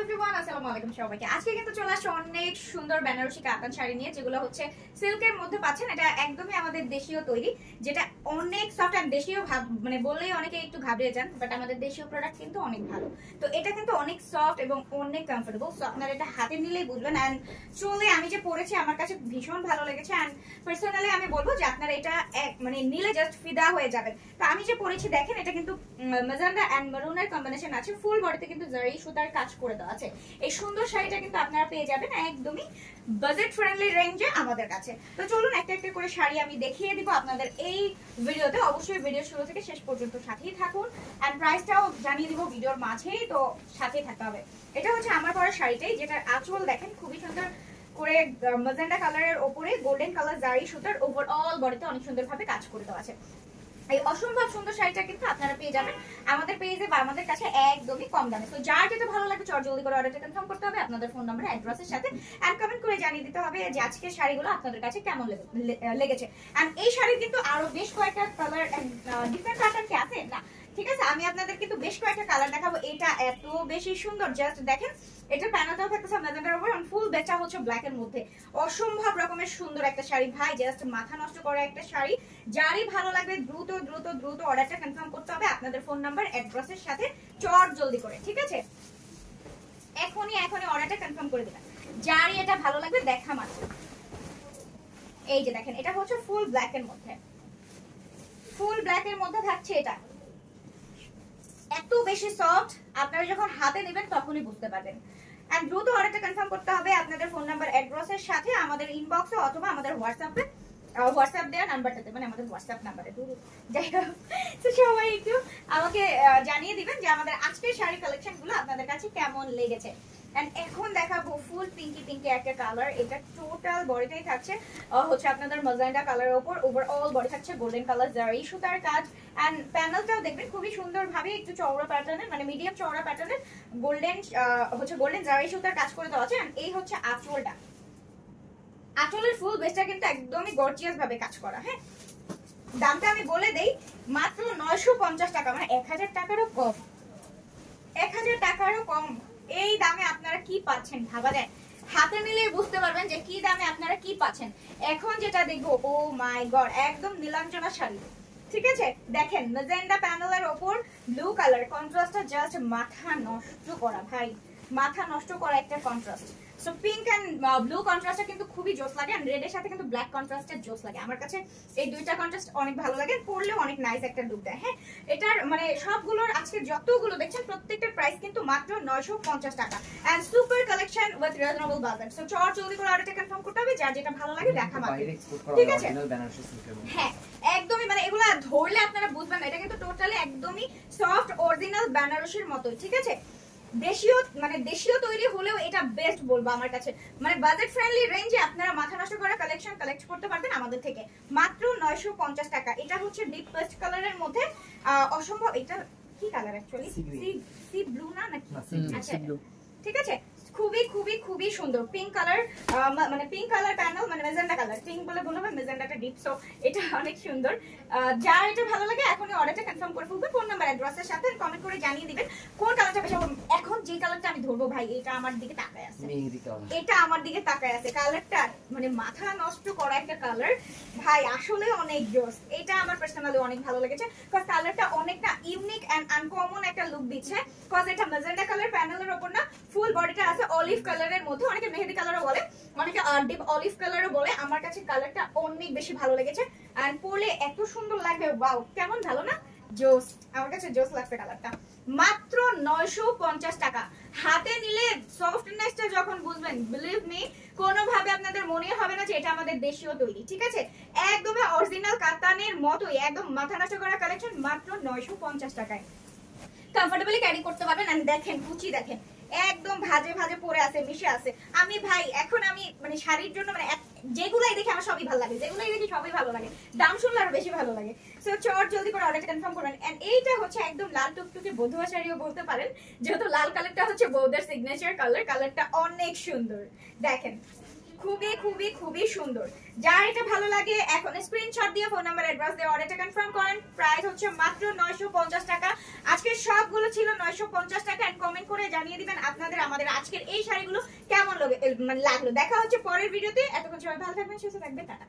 Everyone, আসসালামু আলাইকুম সবাইকে। আজকে কিন্তু চলে আসছে অনেক সুন্দর বেনারসি কাতান শাড়ি নিয়ে, যেগুলো হচ্ছে সিল্কের মধ্যে পাচ্ছেন। এটা একদমই আমাদের দেশীয় তৈরি, যেটা অনেক সফট এন্ড দেশীয় মানে বললেই অনেকে একটু ঘাবড়ে যান, বাট আমাদের দেশীয় প্রোডাক্ট কিন্তু অনেক ভালো। তো এটা কিন্তু অনেক সফট এবং অনেক কমফোর্টেবল। সো আপনারা এটা হাতে নিলেই বুঝবেন। এন্ড চলে আমি যে পরেছি আমার কাছে ভীষণ ভালো লেগেছে। এন্ড পার্সোনালি আমি বলবো যে আপনারা এটা মানে নিলে জাস্ট ফিদা হয়ে যাবেন। তো আমি যে পরেছি দেখেন, এটা কিন্তু ম্যাজেন্ডা এন্ড মেরুনের কম্বিনেশন আছে। ফুল বডিতে কিন্তু জারি সুতার কাজ করে দেওয়া আছে। এই সুন্দর শাড়িটা কিন্তু আপনারা পেয়ে যাবেন একদমই বাজেট ফ্রেন্ডলি রেঞ্জে আমাদের কাছে। তো চলুন একটা একটা করে শাড়ি আমি দেখিয়ে দিব আপনাদের এই ভিডিওতে। অবশ্যই ভিডিও শুরু থেকে শেষ পর্যন্ত সাথেই থাকুন। এন্ড প্রাইসটাও জানিয়ে দিব ভিডিওর মাঝেই, তো সাথেই থাকতে হবে। এটা হচ্ছে আমার পরা শাড়িটাই, যেটার আঁচল দেখেন খুবই সুন্দর করে ম্যাজেন্ডা কালারের উপরে গোল্ডেন কালার জারি সুতার ওভারঅল বডিতে অনেক সুন্দরভাবে কাজ করে দেওয়া আছে। এই অসম্ভব সুন্দর শাড়িটা কিন্তু আপনারা পেয়ে যাবেন আমাদের পেজে বা আমাদের কাছে একদমই কম দামে। তো যার যেটা ভালো লাগে জলদি করে অর্ডারটা কনফার্ম করতে হবে আপনাদের ফোন নাম্বার অ্যাড্রেসের সাথে, এন্ড কমেন্ট করে জানিয়ে দিতে হবে যে আজকের শাড়িগুলো আপনাদের কাছে কেমন লেগেছে। এন্ড এই শাড়ির কিন্তু আরো বেশ কয়েকটা কালার ডিফারেন্ট প্যাটার্ন কি আছে না, ঠিক আছে, আমি আপনাদের কিন্তু বেশ কয়েকটা কালার দেখাবো। এটা এত বেশি সুন্দর, জাস্ট দেখেন। এটা প্যানেলটাও থাকতেছে ম্যাজেন্ডার উপর, ফুল বেচা হচ্ছে ব্ল্যাক এর মধ্যে। অসম্ভব রকমের সুন্দর একটা শাড়ি ভাই, জাস্ট মাথা নষ্ট করা একটা শাড়ি। যারই ভালো লাগবে দ্রুত দ্রুত দ্রুত অর্ডারটা কনফার্ম করতে হবে আপনাদের ফোন নাম্বার অ্যাড্রেসের সাথে চট জলদি করে, ঠিক আছে? এখনই অর্ডারটা কনফার্ম করে দিবেন যারই এটা ভালো লাগবে দেখা মাত্র। এই যে দেখেন, এটা হচ্ছে ফুল ব্ল্যাক এর মধ্যে, ফুল ব্ল্যাক এর মধ্যে থাকছে। এটা এত বেশি সফট, আপনারা যখন হাতে নেবেন তখনই বুঝতে পারবেন। এন্ড দ্রুত অর্ডারটা কনফার্ম করতে হবে আপনাদের ফোন নাম্বার অ্যাড্রেসের সাথে আমাদের ইনবক্সে অথবা আমাদের হোয়াটসঅ্যাপ দেওয়া নাম্বারটাতে, মানে আমাদের হোয়াটসঅ্যাপ নাম্বারে। যাই হোক, তো সবাই একটু আমাকে জানিয়ে দিবেন যে আমাদের আজকের শাড়ি কালেকশন গুলো আপনাদের কাছে কেমন লেগেছে। এন্ড এখন দেখাবো ফুল পিঙ্কি একটা কালার। এটা টোটাল বডিটাই থাকছে হচ্ছে আপনাদের ম্যাজেন্ডা কালারের উপর, ওভারঅল বডি থাকছে গোল্ডেন কালার জারি সুতার কাজ। এন্ড প্যানেলটাও দেখবেন খুবই সুন্দর ভাবে একটু চওড়া প্যাটার্নের, মানে মিডিয়াম চওড়া প্যাটার্নের গোল্ডেন জারি সুতার কাজ করে দেওয়া আছে। এন্ড এই হচ্ছে আঁচলটা, আঁচলের ফুল বেসটা কিন্তু একদমই গর্জিয়াস ভাবে কাজ করা। হ্যাঁ, দামটা আমি বলে দেই, মাত্র 950 টাকা, মানে 1000 টাকারও কম। 1000 টাকারও কম এই দামে আপনারা কি পাচ্ছেন ভাবা যায়। হাতে নিলে বুঝতে পারবেন যে কি দামে আপনারা কি পাচ্ছেন। এখন যেটা দেখবো, ও মাই গড, একদম নীলাঞ্জনা শাড়ি, ঠিক আছে? দেখেন ম্যাজেন্ডা প্যানেলের ওপর ব্লু কালার কন্ট্রাস্টটা জাস্ট মাথা নষ্ট করা ভাই, মাথা নষ্ট করা একটা contrast. So pink and blue কন্ট্রাস্টটা কিন্তু খুবই জোস লাগে, এন্ড রেড এর সাথে কিন্তু ব্ল্যাক কন্ট্রাস্টটা জোস লাগে। আমার কাছে এই দুইটা কন্ট্রাস্ট অনেক ভালো লাগে, পরলেও অনেক নাইস একটা লুক দেয়। হ্যাঁ, এটার মানে সবগুলোর আজকে যতগুলো দেখছেন প্রত্যেকটার প্রাইস কিন্তু মাত্র 950 টাকা। And super collection with reasonable budget. So চট জলদি করে অর্ডারটা কনফার্ম করতে হবে, যার যেটা ভালো লাগে দেখা মাত্র, ঠিক আছে? হ্যাঁ, একদমই, মানে এগুলা ধরলে আপনারা বুঝবেন না, এটা কিন্তু টোটালি একদমই সফট অরিজিনাল বেনারসির মতো, ঠিক আছে? দেশীয় তৈরি হলেও এটা বেস্ট বলবো আমার কাছে। মানে বাজেট ফ্রেন্ডলি রেঞ্জে আপনারা মাথা নষ্ট করা কালেকশন কালেক্ট করতে পারবেন আমাদের থেকে মাত্র 950 টাকা। এটা হচ্ছে ডিপ পেস্ট কালারের মধ্যে অসম্ভব। এটা কি কালার অ্যাকচুয়ালি? সি ব্লু না নাকি? আচ্ছা, ঠিক আছে, খুবই সুন্দর পিঙ্ক কালার, মানে পিঙ্ক কালার প্যানেল, মানে মেজেন্ডা কালার, পিঙ্ক বলে বলবো, মেজেন্ডাটা ডিপ। সো এটা অনেক সুন্দর। যার এটা ভালো লাগে এখনই অর্ডারটা কনফার্ম করে ফেলবেন ফোন নাম্বার অ্যাড্রেসের সাথে, কমেন্ট করে জানিয়ে দিবেন কোন কালারটা বেশি। এখন যে কালারটা আমি ধরবো ভাই, এটা আমার দিকে তাকায় আছে, এটা আমার দিকে তাকায় আছে। কালারটা মানে মাথা নষ্ট করা একটা কালার ভাই, আসলে অনেক জোস। এটা আমার পার্সোনালি অনেক ভালো লেগেছে, কজ কালারটা অনেকটা ইউনিক এন্ড আনকমন একটা লুক দিচ্ছে। কজ এটা মেজেন্ডা কালার প্যানেলের উপর না, ফুল বডিটা আছে অলিভ কালারের মধ্যে, অনেকে মেহেদি কালারও বলে, অনেকে ডিপ অলিভ কালারও বলে। আমার কাছে কালারটা অনেক বেশি ভালো লেগেছে, আর পরলে এত সুন্দর লাগবে। ওয়াও, কেমন ভালো না? জোস, আমার কাছে জোস লাগছে কালারটা। মাত্র 950 টাকা। হাতে নিলে সফটনেসটা যখন বুঝবেন, বিলিভ মি, কোনোভাবে আপনাদের মনে হবে না যে এটা আমাদের দেশীয় তৈরি, ঠিক আছে? একদমই অরিজিনাল কাতানের মতোই, একদম মাথা নষ্ট করা কালেকশন মাত্র 950 টাকায় কমফোর্টেবলি ক্যারি করতে পারবেন। আর দেখেন কুচি, দেখেন একদম ভাজে পরে আছে, মিশে আছে। আমি ভাই এখন আমি মানে শাড়ির জন্য মানে যেগুলাই দেখি আমার সবই ভালো লাগে, যেগুলাই দেখি সবই ভালো লাগে, দাম শুনলে আরো বেশি ভালো লাগে। সো চট জলদি করে অর্ডারটা কনফার্ম করবেন। এন্ড এইটা হচ্ছে একদম লাল টুকটুকে বধুয়া শাড়িও বলতে পারেন, যেহেতু লাল কালারটা হচ্ছে বৌদের সিগনেচার কালার। কালারটা অনেক সুন্দর, দেখেন খুবই খুবই খুবই সুন্দর। যার এটা ভালো লাগে এখন স্ক্রিনশট দিয়ে ফোন নাম্বার অ্যাড্রেস দিয়ে অর্ডারটা কনফার্ম করেন। প্রাইস হচ্ছে মাত্র 950 টাকা। আজকের সবগুলো ছিল 950 টাকা। এন্ড কমেন্ট করে জানিয়ে দিবেন আপনাদের আমাদের আজকের এই শাড়িগুলো কেমন লাগলো। দেখা হচ্ছে পরের ভিডিওতে। এতক্ষণ সবাই ভালো থাকবেন, সুস্থ থাকবেন, টাটা।